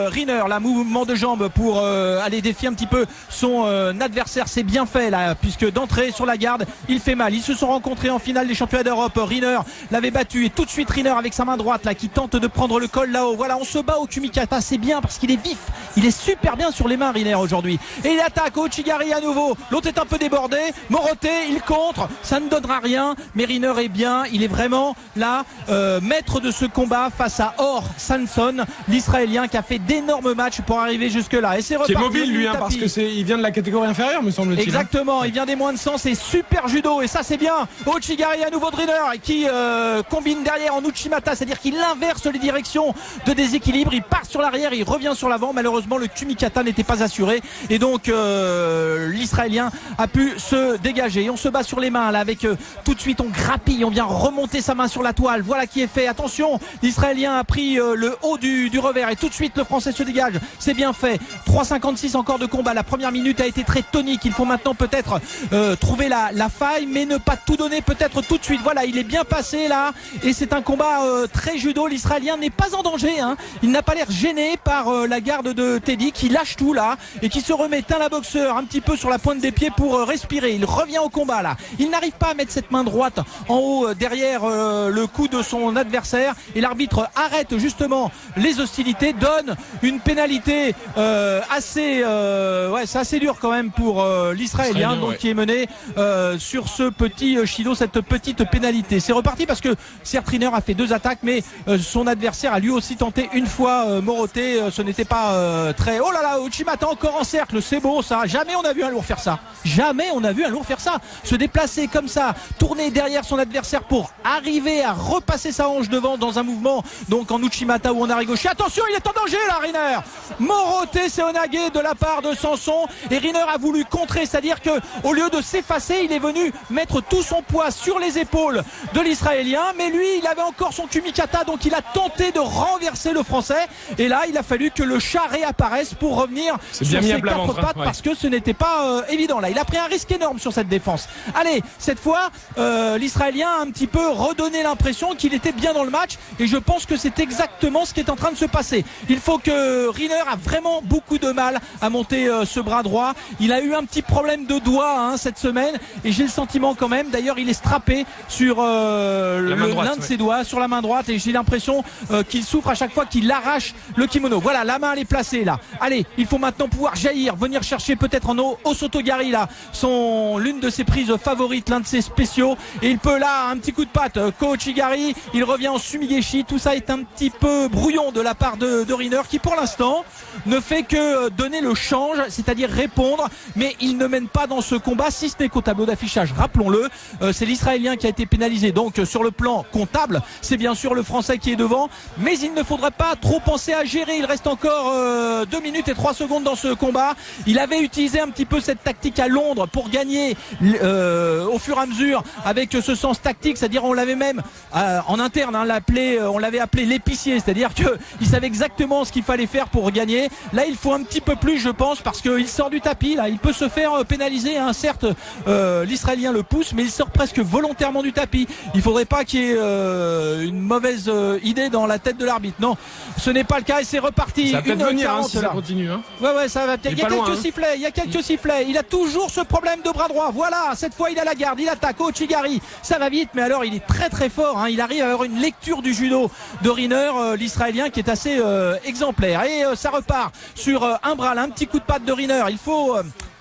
Riner, là, mouvement de jambe pour aller défier un petit peu son adversaire. C'est bien fait là, puisque d'entrée sur la garde, il fait mal. Ils se sont rencontrés en finale des championnats d'Europe. Riner l'avait battu et tout de suite Riner avec sa main droite là qui tente de prendre le col là-haut. Voilà, on se bat au Kumikata, c'est bien parce qu'il est vif. Il est super bien sur les mains Riner aujourd'hui. Et il attaque Ouchigari à nouveau. L'autre est un peu débordé. Moroté, il contre. Ça ne donnera rien. Mais Riner est bien. Il est vraiment là, maître de ce combat face à Or Sanson, l'Israélien qui a fait d'énormes matchs pour arriver jusque-là. Et c'est reparti. Qui est mobile lui, parce que il vient de la catégorie inférieure, me semble-t-il. Exactement, il vient des moins de 100, c'est super judo et ça c'est bien. Ouchigari à nouveau de Riner qui combine derrière en Uchimata, c'est-à-dire qu'il inverse les directions de déséquilibre. Il part sur l'arrière, il revient sur l'avant. Malheureusement, le Kumikata n'était pas assuré et donc l'Israélien a pu se dégager. Et on se bat sur les mains là avec tout de suite on grappille, on vient remonter sa main sur la toile. Voilà qui est fait. Attention, l'Israélien a pris le haut du revers et tout de suite le Français se dégage. C'est bien fait. 3,56 encore de combat. La première minute a été très tonique. Il faut maintenant peut-être trouver la faille, mais ne pas tout donner peut-être tout de suite. Voilà, il est bien passé là et c'est un combat très judo. L'Israélien n'est pas en danger, hein. Il n'a pas l'air gêné par la garde de Teddy qui lâche tout là et qui se remet la boxeur un petit peu sur la pointe des pieds pour respirer. Il revient au combat là. Il n'arrive pas à mettre cette main droite en haut derrière le cou de son adversaire et l'arbitre arrête justement les hostilités, donne une pénalité assez c'est assez dur quand même pour l'Israélien donc qui est mené sur ce petit Shido, cette petite pénalité. C'est reparti parce que Sert Riner a fait 2 attaques mais son adversaire a lui aussi tenté une fois Moroté, ce n'était pas très... Oh là là, Uchimata encore en cercle, c'est beau ça, jamais on a vu un lourd faire ça, jamais on a vu un lourd faire ça, se déplacer comme ça, tourner derrière son adversaire pour arriver à repasser sa hanche devant dans un mouvement donc en Uchimata ou en arigauchi. Attention, il est en danger là Riner. Moroté s'est onagé de la part de Sanson et Riner a voulu contrer, c'est-à-dire que au lieu de s'effacer, il est venu mettre tout son poids sur les épaules de l'Israélien, mais lui il avait encore son Kumikata donc il a tenté de renverser le Français et là il a fallu que le chat réapparaisse pour revenir sur ses 4 pattes parce que ce n'était pas évident là. Il a pris un risque énorme sur cette défense. Allez, cette fois l'Israélien a un petit peu redonné l'impression qu'il était bien dans le match et je pense que c'est exactement ce qui est en train de se passer. Il faut que Riner a vraiment beaucoup de mal à monter ce bras droit. Il a eu un petit problème de doigt cette semaine et j'ai le sentiment quand même, d'ailleurs il est strappé sur l'un de ses doigts, sur la main droite et j'ai l'impression qu'il souffre à chaque fois qu'il arrache le kimono. Voilà, la main elle est placée là. Allez, il faut maintenant pouvoir jaillir, venir chercher peut-être en Osotogari là, l'une de ses prises favorites, l'un de ses spéciaux et il peut là, un petit coup de patte, Kouchigari, il revient en Sumigeshi. Tout ça est un petit peu brouillon de la part de Riner qui pour l'instant ne fait que donner le change, c'est-à-dire répondre, mais il ne mène pas dans ce combat si ce n'est qu'au tableau d'affichage, rappelons-le. C'est l'Israélien qui a été pénalisé donc sur le plan comptable, c'est bien sûr le Français qui est devant, mais il ne faudrait pas trop penser à gérer. Il reste encore 2 minutes et 3 secondes dans ce combat. Il avait utilisé un petit peu cette tactique à Londres pour gagner au fur et à mesure avec ce sens tactique, c'est-à-dire on l'avait même en interne on l'avait appelé l'épicier, c'est-à-dire qu'il savait exactement ce qu'il fallait faire pour gagner. Là il faut un petit peu plus je pense parce qu'il sort du tapis là, il peut se faire pénaliser certes l'Israélien le pousse mais il sort presque volontairement du tapis. Il faudrait pas qu'il y ait une mauvaise idée dans la tête de l'arbitre. Non, ce n'est pas le cas et c'est reparti. Ça va peut-être venir si ça continue Ouais ça va peut-être. Il y a quelques sifflets, il a toujours ce problème de bras droit. Voilà, cette fois il a la garde, il attaque Ouchigari, ça va vite mais alors il est très très fort il arrive à avoir une lecture du judo de Riner, l'Israélien qui est assez exemplaire et ça repart sur un bras là, un petit coup de patte de Riner.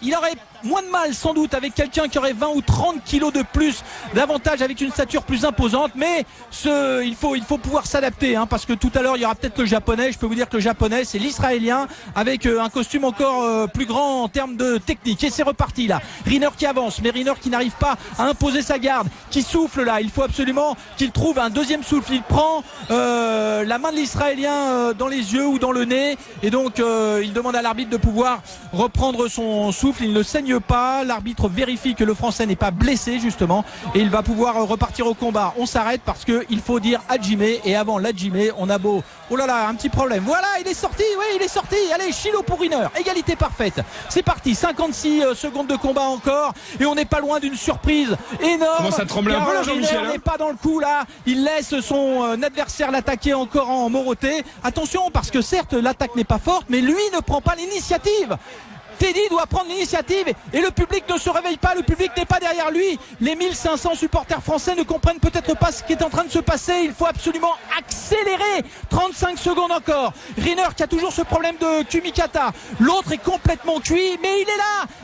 Il aurait moins de mal sans doute avec quelqu'un qui aurait 20 ou 30 kilos de plus d'avantage avec une stature plus imposante, mais il faut pouvoir s'adapter parce que tout à l'heure il y aura peut-être le japonais. Je peux vous dire que le japonais c'est l'Israélien avec un costume encore plus grand en termes de technique et c'est reparti là. Riner qui avance mais Riner qui n'arrive pas à imposer sa garde, qui souffle là. Il faut absolument qu'il trouve un deuxième souffle. Il prend la main de l'Israélien dans les yeux ou dans le nez et donc il demande à l'arbitre de pouvoir reprendre son souffle. Il ne saigne signe pas. L'arbitre vérifie que le Français n'est pas blessé justement et il va pouvoir repartir au combat. On s'arrête parce qu'il faut dire Hajime, et avant l'Hajime on a beau, oh là là, un petit problème, voilà, il est sorti, oui il est sorti, allez, Chilo pour Riner, égalité parfaite, c'est parti, 56 secondes de combat encore et on n'est pas loin d'une surprise énorme. Commence à trembler un peu là, Jean-Michel, n'est pas dans le coup là, il laisse son adversaire l'attaquer encore en Moroté. Attention parce que certes l'attaque n'est pas forte mais lui ne prend pas l'initiative. Teddy doit prendre l'initiative et le public ne se réveille pas, le public n'est pas derrière lui. Les 1500 supporters français ne comprennent peut-être pas ce qui est en train de se passer. Il faut absolument accélérer. 35 secondes encore. Riner qui a toujours ce problème de Kumikata. L'autre est complètement cuit, mais il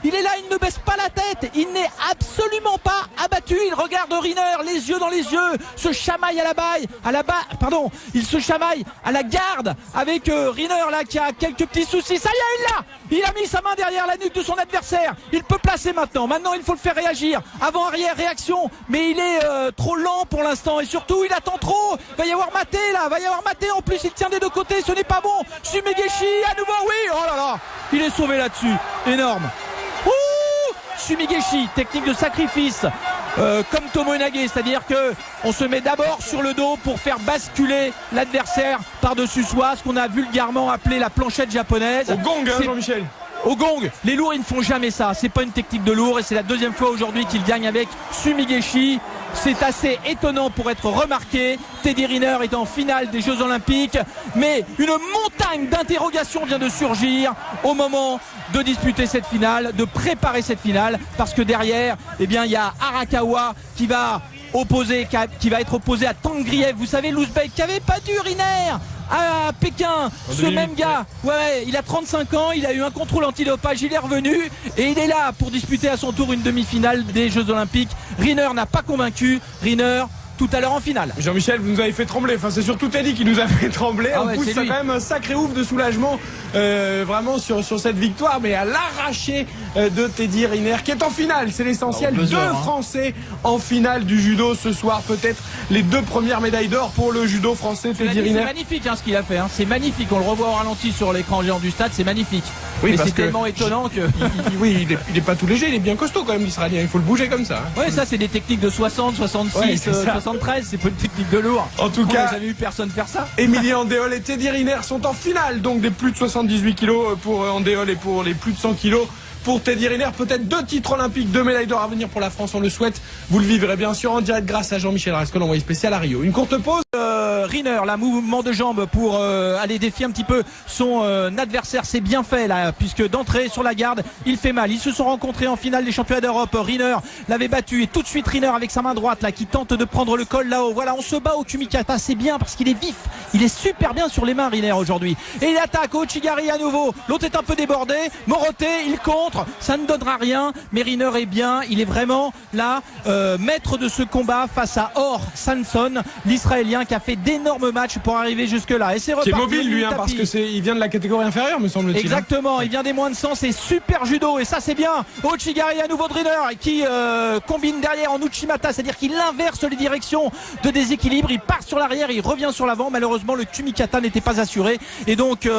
est là, il ne baisse pas la tête. Il n'est absolument pas abattu. Il regarde Riner, les yeux dans les yeux, se chamaille il se chamaille à la garde avec Riner là qui a quelques petits soucis. Ça y est, il a mis sa main derrière la nuque de son adversaire. Il peut placer maintenant il faut le faire réagir, avant arrière réaction, mais il est trop lent pour l'instant et surtout il attend trop. Va y avoir Maté là, en plus il tient des deux côtés, ce n'est pas bon. Sumigeshi à nouveau, oui, oh là là, il est sauvé là-dessus, énorme. Sumigeshi, technique de sacrifice comme Tomo Inage, c'est-à-dire que on se met d'abord sur le dos pour faire basculer l'adversaire par-dessus soi, ce qu'on a vulgairement appelé la planchette japonaise. Au gong, hein, Jean-Michel. Au gong, les lourds ils ne font jamais ça, c'est pas une technique de lourd et c'est la deuxième fois aujourd'hui qu'il gagne avec Sumigeshi. C'est assez étonnant pour être remarqué. Teddy Riner est en finale des Jeux Olympiques, mais une montagne d'interrogations vient de surgir au moment de disputer cette finale, de préparer cette finale, parce que derrière, il y a Arakawa qui va être opposé à Tangriev. Vous savez, l'Ouzbek qui avait battu Riner à Pékin, ce même gars, il a 35 ans, il a eu un contrôle antidopage, il est revenu et il est là pour disputer à son tour une demi-finale des Jeux Olympiques. Riner n'a pas convaincu, Riner tout à l'heure en finale. Jean-Michel, vous nous avez fait trembler, c'est surtout Teddy qui nous a fait trembler. En plus, c'est quand même un sacré ouf de soulagement vraiment sur cette victoire, mais à l'arraché de Teddy Riner qui est en finale, c'est l'essentiel. Deux Français en finale du judo ce soir, peut-être les deux premières médailles d'or pour le judo français. Teddy Riner, c'est magnifique ce qu'il a fait, c'est magnifique, on le revoit au ralenti sur l'écran géant du stade, c'est magnifique. Oui, mais c'est tellement étonnant que il est pas tout léger, il est bien costaud quand même l'Israélien, il faut le bouger comme ça. Oui, ça c'est des techniques de 60, 66, 73, c'est pas une technique de lourd. En tout cas, j'ai jamais vu personne faire ça. Émilien Andéol et Teddy Riner sont en finale donc des plus de 78 kilos pour Andéol et pour les plus de 100 kilos pour Teddy Riner. Peut-être 2 titres olympiques, 2 médailles d'or à venir pour la France, on le souhaite. Vous le vivrez bien sûr en direct grâce à Jean-Michel Rascol, envoyé spécial à Rio. Une courte pause. Riner, là, mouvement de jambe pour aller défier un petit peu son adversaire. C'est bien fait là, puisque d'entrée sur la garde, il fait mal. Ils se sont rencontrés en finale des championnats d'Europe. Riner l'avait battu et tout de suite Riner avec sa main droite là qui tente de prendre le col là-haut. Voilà, on se bat au Kumikata, c'est bien parce qu'il est vif. Il est super bien sur les mains Riner aujourd'hui. Et il attaque au Chigari à nouveau. L'autre est un peu débordé. Moroté, il contre. Ça ne donnera rien. Mais Riner est bien. Il est vraiment là, maître de ce combat face à Or Sanson, l'Israélien qui a fait d'énormes matchs pour arriver jusque là. Et c'est reparti. Qui est mobile lui, parce que il vient de la catégorie inférieure, me semble-t-il. Exactement. Il vient des moins de 100. C'est super judo. Et ça c'est bien. Ochigari à nouveau de Riner qui combine derrière en Uchimata, c'est-à-dire qu'il inverse les directions de déséquilibre. Il part sur l'arrière, il revient sur l'avant. Malheureusement le Kumikata n'était pas assuré et donc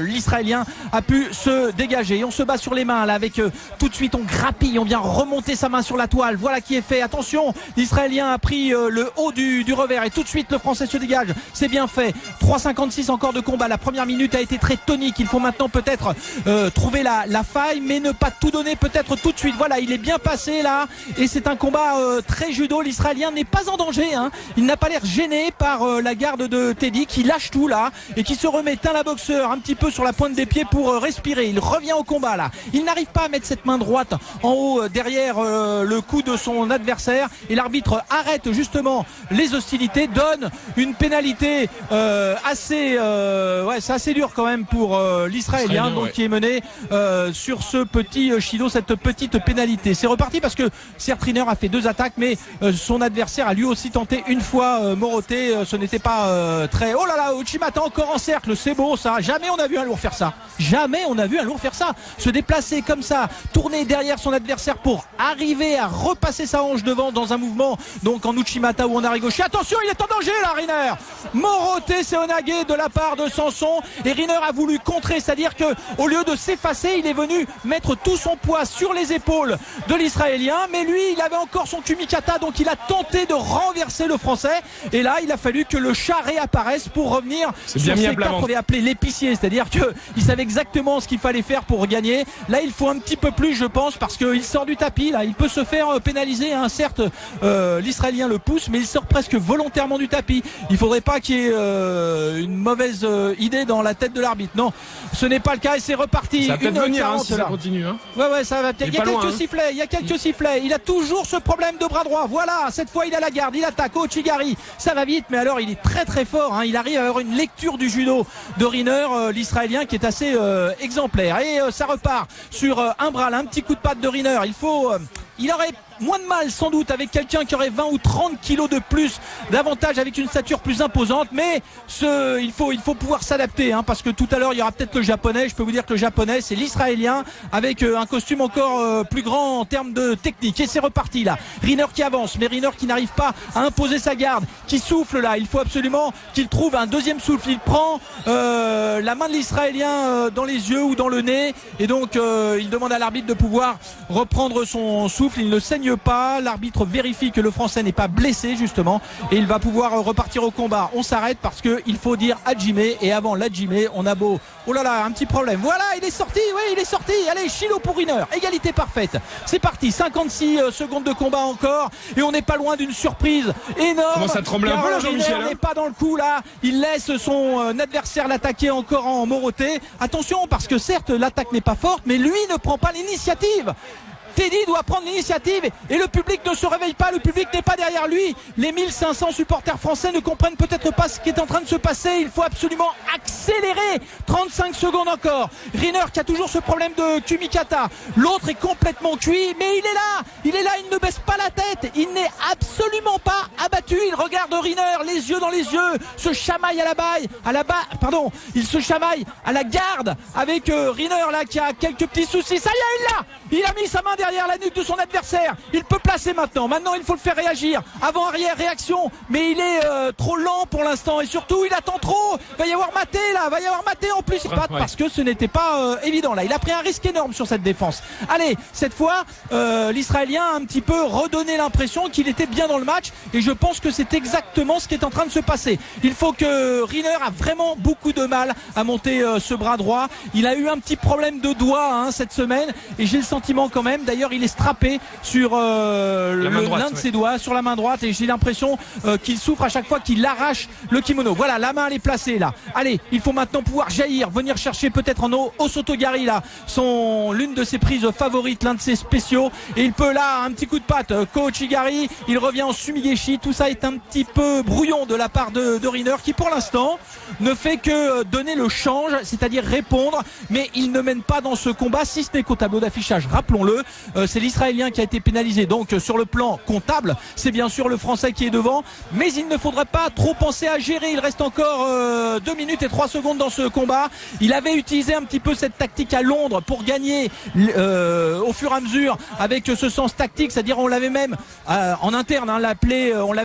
l'Israélien a pu se dégager. Et on se bat sur les mains là avec tout de suite on grappille, on vient remonter sa main sur la toile. Voilà qui est fait. Attention, l'Israélien a pris le haut du revers et tout de suite le Français se dégage. C'est bien fait. 3,56 encore de combat. La première minute a été très tonique. Il faut maintenant peut-être trouver la faille, mais ne pas tout donner peut-être tout de suite. Voilà, il est bien passé là et c'est un combat très judo. L'Israélien n'est pas en danger. Il n'a pas l'air gêné par la garde de Teddy qui lâche tout là et qui se remet à la boxeur un petit peu sur la pointe des pieds pour respirer. Il revient au combat là. Il n'arrive pas à mettre cette main droite en haut derrière le cou de son adversaire et l'arbitre arrête justement les hostilités, donne une pénalité assez c'est assez dur quand même pour l'Israélien donc qui est mené sur ce petit Shido, cette petite pénalité. C'est reparti parce que certes Riner a fait 2 attaques mais son adversaire a lui aussi tenté une fois Moroté, ce n'était pas très... Oh là là, Uchimata encore en cercle, c'est beau ça, jamais on a vu un lourd faire ça, se déplacer comme ça, tourner derrière son adversaire pour arriver à repasser sa hanche devant dans un mouvement donc en Uchimata ou en Arigoshi. Attention, il est en danger là, là Riner. Moroté Seonague de la part de Sanson et Riner a voulu contrer, c'est-à-dire que au lieu de s'effacer, il est venu mettre tout son poids sur les épaules de l'Israélien, mais lui il avait encore son kumikata, donc il a tenté de renverser le Français et là il a fallu que le chat réapparaisse pour revenir sur ces cartes qu'on avait appelé l'épicier, c'est-à-dire qu'il savait exactement ce qu'il fallait faire pour gagner. Là il faut un petit peu plus, je pense, parce qu'il sort du tapis, là il peut se faire pénaliser, hein. Certes l'Israélien le pousse, mais il sort presque volontairement du tapis. Il faudrait pas qu'il y ait une mauvaise idée dans la tête de l'arbitre. Non, ce n'est pas le cas et c'est reparti. Ça va peut-être venir si ça continue. Ouais, ça va peut-être. Il y a quelques sifflets, il a toujours ce problème de bras droit. Voilà, cette fois il a la garde, il attaque Ochigari, ça va vite, mais alors il est très très fort, hein. Il arrive à avoir une lecture du judo de Riner, l'Israélien, qui est assez exemplaire. Et ça repart sur un bras, là, un petit coup de patte de Riner. Il aurait moins de mal sans doute avec quelqu'un qui aurait 20 ou 30 kilos de plus d'avantage, avec une stature plus imposante, mais il faut pouvoir s'adapter, hein, parce que tout à l'heure il y aura peut-être le japonais. Je peux vous dire que le japonais c'est l'Israélien avec un costume encore plus grand en termes de technique. Et c'est reparti là, Riner qui avance, mais Riner qui n'arrive pas à imposer sa garde, qui souffle là. Il faut absolument qu'il trouve un deuxième souffle. Il prend la main de l'Israélien dans les yeux ou dans le nez, et donc il demande à l'arbitre de pouvoir reprendre son souffle. Il ne saigne pas, l'arbitre vérifie que le Français n'est pas blessé justement, et il va pouvoir repartir au combat. On s'arrête parce qu'il faut dire Hajime, et avant l'Hajime on a beau, oh là là, un petit problème. Voilà, il est sorti, allez, Chilo pour Riner, égalité parfaite. C'est parti, 56 secondes de combat encore, et on n'est pas loin d'une surprise énorme. Comment ça tremble un peu là, Jean-Michel, hein. N'est pas dans le coup là, il laisse son adversaire l'attaquer encore en Moroté. Attention, parce que certes l'attaque n'est pas forte, mais lui ne prend pas l'initiative. Teddy doit prendre l'initiative et le public ne se réveille pas, le public n'est pas derrière lui. Les 1500 supporters français ne comprennent peut-être pas ce qui est en train de se passer. Il faut absolument accélérer. 35 secondes encore. Riner qui a toujours ce problème de kumikata. L'autre est complètement cuit, mais il est là, il ne baisse pas la tête. Il n'est absolument pas abattu. Il regarde Riner, les yeux dans les yeux, se chamaille il se chamaille à la garde avec Riner là qui a quelques petits soucis. Ça y est, il a mis sa main derrière la nuque de son adversaire. Il peut placer maintenant il faut le faire réagir. Avant arrière réaction, mais il est trop lent pour l'instant, et surtout il attend trop. Va y avoir maté en plus, parce que ce n'était pas évident là. Il a pris un risque énorme sur cette défense. Allez, cette fois l'Israélien a un petit peu redonné l'impression qu'il était bien dans le match, et je pense que c'est exactement ce qui est en train de se passer. Il faut que Riner a vraiment beaucoup de mal à monter ce bras droit. Il a eu un petit problème de doigt cette semaine, et j'ai le sentiment quand même, d'ailleurs il est strappé sur l'un de ses doigts, sur la main droite, et j'ai l'impression qu'il souffre à chaque fois qu'il arrache le kimono. Voilà, la main elle est placée là. Allez, il faut maintenant pouvoir jaillir, venir chercher peut-être en Osotogari là, l'une de ses prises favorites, l'un de ses spéciaux, et il peut là, un petit coup de patte, Kochigari, il revient en Sumigeshi. Tout ça est un petit peu brouillon de la part de Riner, qui pour l'instant ne fait que donner le change, c'est-à-dire répondre, mais il ne mène pas dans ce combat, si ce n'est qu'au tableau d'affichage. Rappelons-le, c'est l'Israélien qui a été pénalisé, donc sur le plan comptable c'est bien sûr le Français qui est devant, mais il ne faudrait pas trop penser à gérer. Il reste encore 2 minutes et 3 secondes dans ce combat. Il avait utilisé un petit peu cette tactique à Londres pour gagner au fur et à mesure, avec ce sens tactique, c'est-à-dire on l'avait même en interne, on l'avait